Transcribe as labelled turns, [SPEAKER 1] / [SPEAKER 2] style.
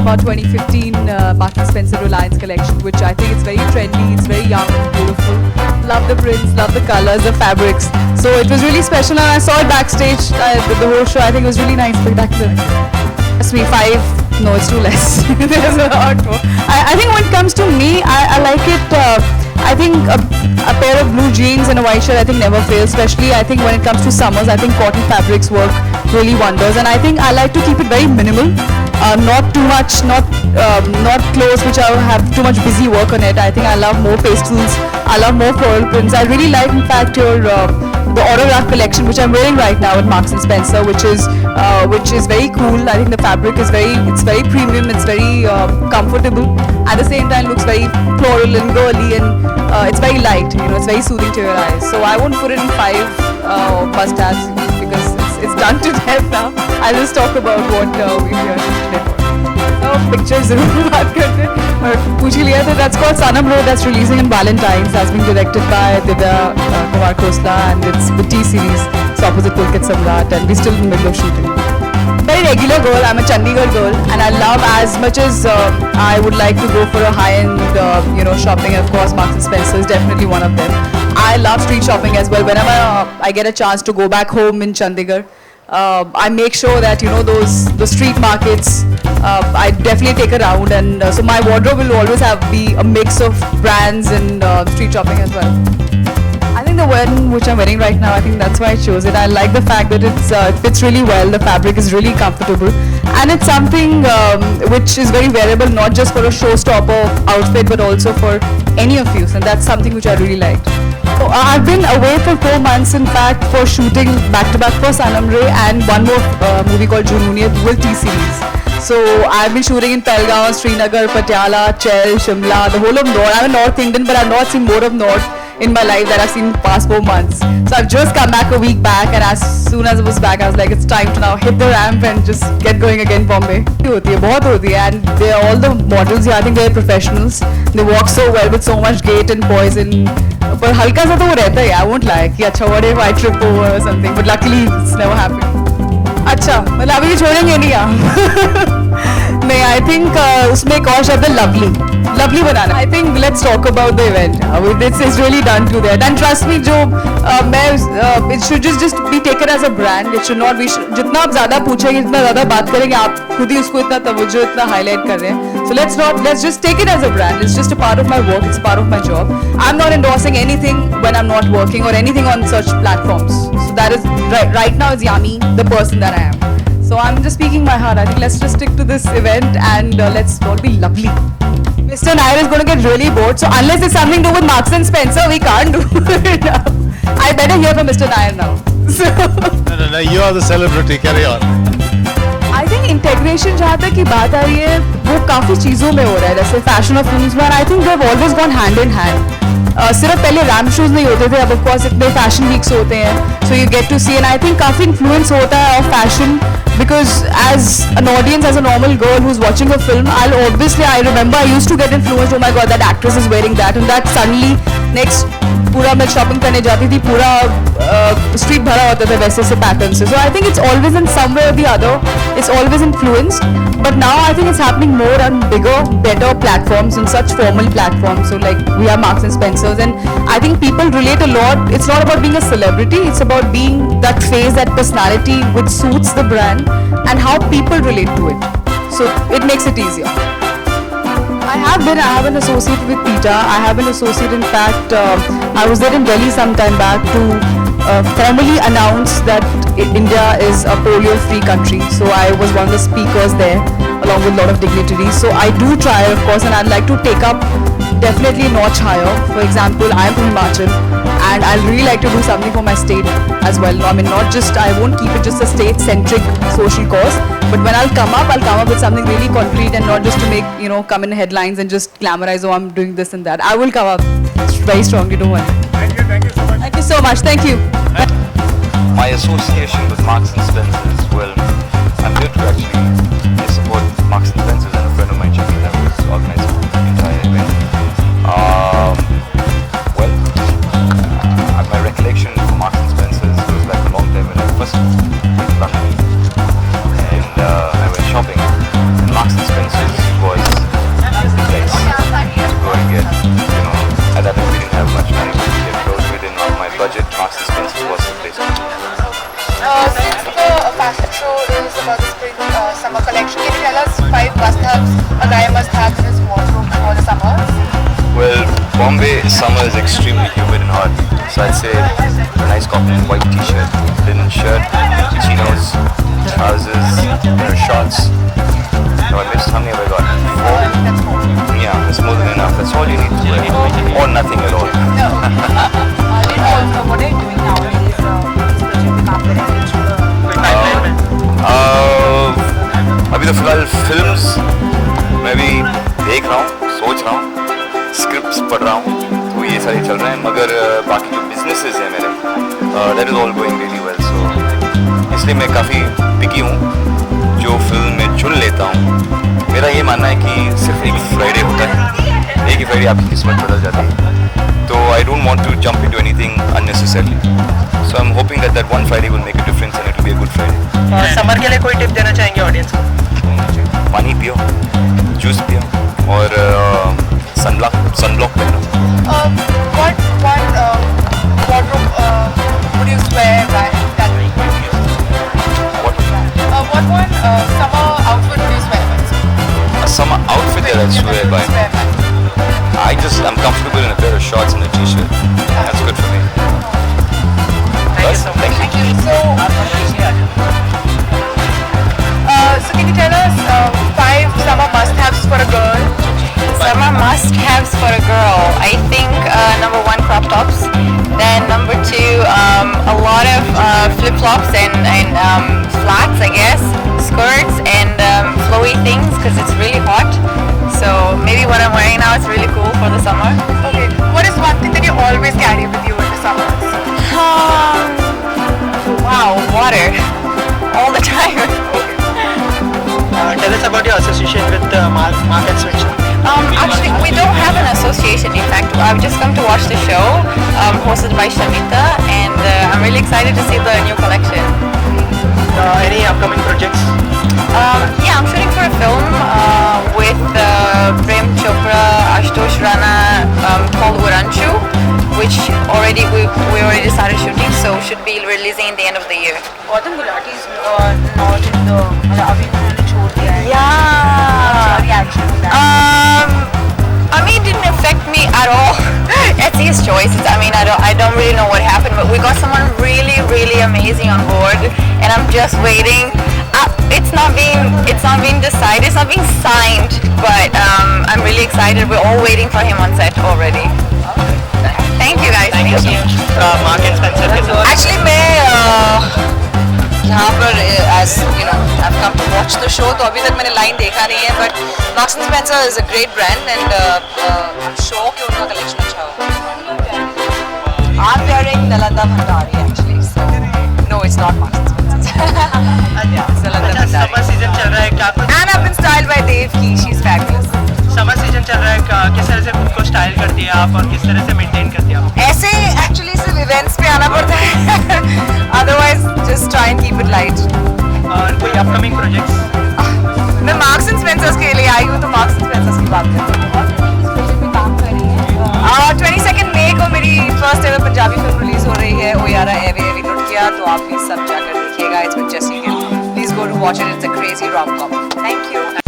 [SPEAKER 1] come out 2015 Marks and Spencer Reliance collection, which I think it's very trendy, it's very young, beautiful. Love the prints, love the colors, the fabrics. So it was really special, and I saw it backstage, the whole show. I think it was really nice, spectacular. Ask me 5, no, it's too less. There's a lot more. I think when it comes to me, I like it. I think a pair of blue jeans and a white shirt I think never fails, especially I think when it comes to summers. I think cotton fabrics work really wonders, and I think I like to keep it very minimal, not too much, not clothes which have too much busy work on it. I think I love more pastels, I love more floral prints. I really like, in fact, your the autograph collection which I'm wearing right now at Marks and Spencer, which is very cool. I think the fabric is it's very premium, it's very comfortable. At the same time, looks very floral and girly, and it's very light. It's very soothing to your eyes. So I won't put it in 5 must-haves because it's done to death now. I'll just talk about what we're here today for. Pictures जरूर बात करते हैं और पूछ ही लिया था. That's called Sanam Road. That's releasing in Valentine's. That's being directed by Divya Kumar Khosla, and it's the T series. It's opposite Pulkit Samrat, and we're still in the middle of shooting. Very regular girl. I'm a Chandigarh girl, and I love, as much as I would like to go for a high-end, shopping. Of course, Marks and Spencer is definitely one of them. I love street shopping as well. Whenever I get a chance to go back home in Chandigarh, I make sure that the street markets. I definitely take a round, and so my wardrobe will always be a mix of brands and street shopping as well. I think the one which I'm wearing right now, I think that's why I chose it. I like the fact that it fits really well. The fabric is really comfortable, and it's something which is very wearable, not just for a showstopper outfit, but also for any of you. And that's something which I really liked. So, I've been away for 4 months, in fact, for shooting back-to-back for Sanam Re and one more movie called Junoon, dual T series. So I've been shooting in Pelgaon, Srinagar, Patiala, Chel, Shimla, the whole of North. I'm a North Indian, but I've not seen more of North in my life that I've seen in the past 4 months. So I've just come back a week back, and as soon as I was back, I was like, it's time to now hit the ramp and just get going again, Bombay. बहुत होती है, and all the models here, I think they're professionals. They walk so well with so much gait and poise, and पर हल्का सा तो वो रहता है. I won't lie कि अच्छा what if I trip over or something, but luckily it's never happened. अच्छा, मतलब अभी छोड़ेंगे नहीं आप. नहीं, I think उसमें एक और शब्द है lovely banana. I think let's talk about the event. This is really done to that, and trust me, it should just be taken as a brand. It should not be. जितना आप ज़्यादा पूछेंगे, जितना ज़्यादा बात करेंगे, आप खुद ही उसको इतना तवज्जो, इतना highlight कर रहे हैं. So let's just take it as a brand. It's just a part of my work. It's a part of my job. I'm not endorsing anything when I'm not working or anything on such platforms. So that is right now is Yami, the person that I am. So I'm just speaking my heart. I think let's just stick to this event, and let's all be lovely. Mr. Nair is going to get really bored. So unless it's something to do with Marks and Spencer, we can't do it. I better hear from Mr. Nair now.
[SPEAKER 2] No, you are the celebrity. Carry on.
[SPEAKER 1] I think integration जहाँ तक की बात आ रही है, वो काफ़ी चीज़ों में हो रहा है, जैसे fashion और films में. I think they've always gone hand in hand. सिर्फ पहले रैम्प शोज नहीं होते थे, अब ऑफ कोर्स इतने फैशन वीक्स होते हैं, so you get to see, and I think काफ़ी इन्फ्लुएंस होता है of fashion, because as an audience, as a normal girl who's watching a film, I remember I used to get influenced. Oh my god, that actress is wearing that, and that suddenly next पूरा मैं shopping करने जाती थी, पूरा street भरा होता था वैसे से पैटर्न से. So I think it's always in some way or the other, it's always influenced, but now I think it's happening more on bigger, better platforms and such formal platforms. So like we have Marks and Spencers, and I think people relate a lot. It's not about being a celebrity, it's about being that face, that personality which suits the brand and how people relate to it. So it makes it easier. I have an associate with PETA. I have an associate, in fact, I was there in Delhi some time back to formally announce that India is a polio-free country. So I was one of the speakers there along with a lot of dignitaries. So I do try, of course, and I'd like to take up definitely a notch higher. For example, I am from Himachal, and I'd really like to do something for my state as well. I mean, I won't keep it just a state-centric social cause, but when I'll come up with something really concrete, and not just to make, come in headlines and just glamorize, oh, I'm doing this and that. I will come up very strongly, don't worry.
[SPEAKER 2] Thank you so much.
[SPEAKER 1] Thank you so much, thank you.
[SPEAKER 3] My association with Marks and Spencers, well, I'm here to actually support Marks and Spencers, and a friend of mine, Jackie, that was organizing the entire event. My recollection of Marks and Spencers was like a long time when I first went to London, and I went shopping, and Marks and Spencers Bombay summer is extremely humid and hot, so I'd say a nice cotton white t-shirt, linen shirt, chinos, trousers, shorts. No, I missed how many have I got? 4? Yeah, that's more than enough. That's all you need to wear. Or nothing at all.
[SPEAKER 4] What are you doing nowadays?
[SPEAKER 3] अभी तो फिलहाल films मैं भी देख रहा हूँ, सोच रहा हूँ, स्क्रिप्ट्स पढ़ रहा हूँ, तो ये सारे चल रहे हैं. मगर बाकी जो बिजनेसेस हैं मेरे, that is all going really well. So इसलिए मैं काफ़ी पिकी हूँ. जो फिल्म में चुन लेता हूँ, मेरा ये मानना है कि सिर्फ एक फ्राइडे होता है, एक ही फ्राइडे आपकी किस्मत बदल जाती है. तो I don't want to jump into anything unnecessarily. So I am hoping that one Friday will make a difference and it will be a good Friday.
[SPEAKER 5] Summer के लिए कोई टिप देना चाहेंगे ऑडियंस को?
[SPEAKER 3] पानी पियो, जूस पियो और सनब्लॉक पहनो.
[SPEAKER 4] What one wardrobe would you wear that week? What one summer outfit would you wear?
[SPEAKER 3] A summer outfit that I swear by. I'm comfortable in a pair of shorts and a t-shirt. That's good for me.
[SPEAKER 5] Thank you so much.
[SPEAKER 3] Thank you.
[SPEAKER 4] So can you tell us 5 summer must-haves for a girl?
[SPEAKER 6] Summer must-haves for a girl. I think number 1, crop tops. Then number 2, a lot of flip-flops and flats, I guess, skirts and flowy things because it's really hot. So maybe what I'm wearing now is really cool for the summer.
[SPEAKER 4] Okay. What is one thing that you always carry with you in the summers?
[SPEAKER 6] Wow, water all the time.
[SPEAKER 5] Tell us about your association with Mark and Spencer.
[SPEAKER 6] Actually, we don't have an association. In fact, I've just come to watch the show, hosted by Shamita, and I'm really excited to see the new collection.
[SPEAKER 5] Any upcoming projects?
[SPEAKER 6] Yeah, I'm shooting for a film with Prem Chopra, Ashutosh Rana, called Uranchu, which we already started shooting, so should be releasing in the end of the year.
[SPEAKER 4] Gautam Gulati is not in the. अभी उन्होंने छोड़ दिया है.
[SPEAKER 6] Yeah.
[SPEAKER 4] Reaction to that.
[SPEAKER 6] I mean, it didn't affect me at all. It's his choice. I don't really know what happened, but we got someone really, really amazing on board, and I'm just waiting. It's not being decided. It's not being signed, but I'm really excited. We're all waiting for him on set already. Thank you guys. Thank you.
[SPEAKER 5] Mark and Spencer के साथ.
[SPEAKER 1] Actually, मैं यहाँ पर as you know, I've come to watch the show, तो अभी तक मैंने line देखा नहीं है, but Marks and Spencer is a great brand and I'm sure कि उनका collection अच्छा होगा. I'm wearing Nalanda Bhandari actually, so no, it's not Marks and Spencer. It's Nalanda
[SPEAKER 5] अच्छा,
[SPEAKER 1] Bhandari.
[SPEAKER 5] समर सीजन चल रहा है क्या कुछ?
[SPEAKER 1] And I've been styled by Devki, she's fabulous.
[SPEAKER 5] Summer season चल रहा है, किस तरह से खुद को स्टाइल करती है आप और किस तरह से मेंटेन करती है आप?
[SPEAKER 1] ऐसे actually सिर्फ events पे आना पड़ता है. Otherwise, just try and keep it light.
[SPEAKER 5] और कोई अपकमिंग प्रोजेक्ट्स?
[SPEAKER 1] मैं मार्क्स एंड स्पेंसर्स के लिए आई हूँ तो मार्क्स एंड स्पेंसर्स की बात करती हूँ. 22 मई को मेरी first ever Punjabi film release हो रही है ओयारा एवे एवी लुटकिया, तो आप प्लीज सब जाकर देखिएगा. It's with Jessie Hill. Please go to watch it. It's a crazy rom com. Thank you.